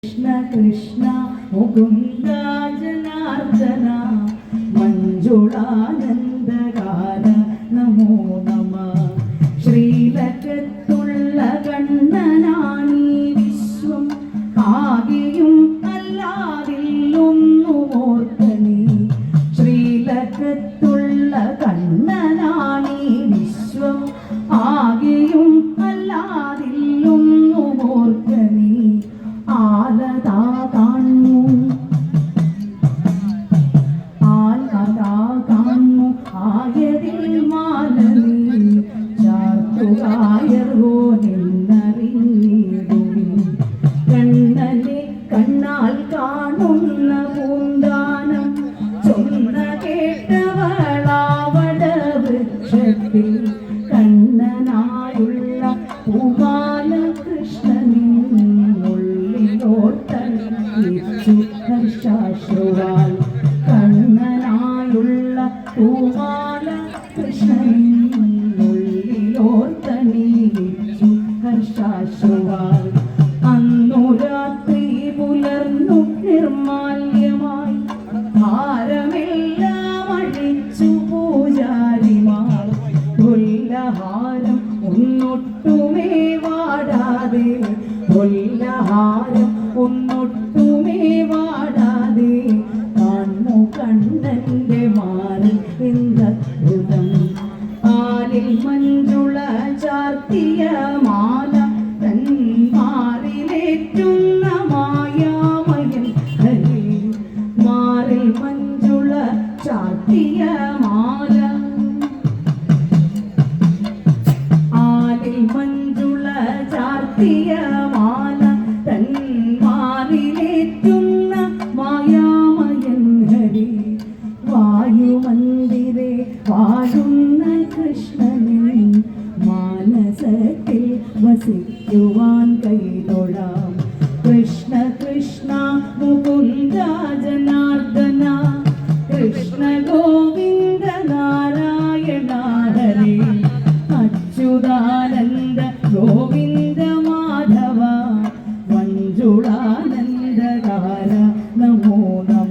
കൃഷ്ണ കൃഷ്ണ മുകുന്ദ ജനാർദ്ദന മഞ്ജുളാനന്ദകാര നമോ നമ. ശ്രീലകത്തുള്ള കണ്ണനാണീ വിശ്വം ആകെയും അല്ലാതില്ലൊന്നു ഓർക്കണി. ശ്രീലകത്തുള്ള കണ്ണനാണീ വിശ്വം ആകെയും അല്ലാതില്ലൊന്നു ഓർക്കണി. ആലതാ കാണു ആയതിൽ മാലനീ ചാർത്തുകായർവോ നിന്നറിഞ്ഞിടുവി. കണ്ണനെ കണ്ണാൽ കാണുന്ന പൂന്താനം ചൊന്ന കേട്ടവളാവട വൃക്ഷത്തിൽ കണ്ണനായുള്ള പൂമാല കൃഷ്ണനുള്ളിലോട്ടു ഹർഷാശ്രുവാൽ. കണ്ണനായുള്ള പൂമാല കൃഷ്ണനുള്ളിലോർത്തണീച്ചു ഹർഷാശ്രുവാൽ. അന്നു രാത്രി പുലർന്നു നിർമാല്യമായി ഹാരമെല്ലാം അഴിച്ചു പൂജാരിമാർ. കൊല്ലഹാരം ഒന്നൊട്ടുമേ വാടാതെ, കൊല്ലഹാരം ഒന്നൊട്ടുമേ വാടാതെ കാണു കണ്ണന്റെ മാറിൽ എന്തദ്ഭുതം. ആലിൽ മഞ്ജുള ചാർത്തിയ മാല തൻ മാറിലേറ്റുന്ന മായാമയൻ ഹരി. മാറിൽ മഞ്ജുള ചാർത്തിയ മാല, ആലിൽ മഞ്ജുള ചാർത്തിയ മാല തൻ മാറിലേറ്റുന്ന മായാമയൻ ഹരി. വായുമന്ദിരെ വാഴുന്ന കൃഷ്ണനെ മാനസത്തിൽ വസിക്കുവാൻ കൈതൊഴാം. കൃഷ്ണ കൃഷ്ണ മുകുന്ദ ജനാർദ്ദന കൃഷ്ണ ഗോവിന്ദ നാരായണ ഹരി. അച്യുതാനന്ദ ഗോവിന്ദ മാധവ മഞ്ജുളാനന്ദകാര നമോ നമ.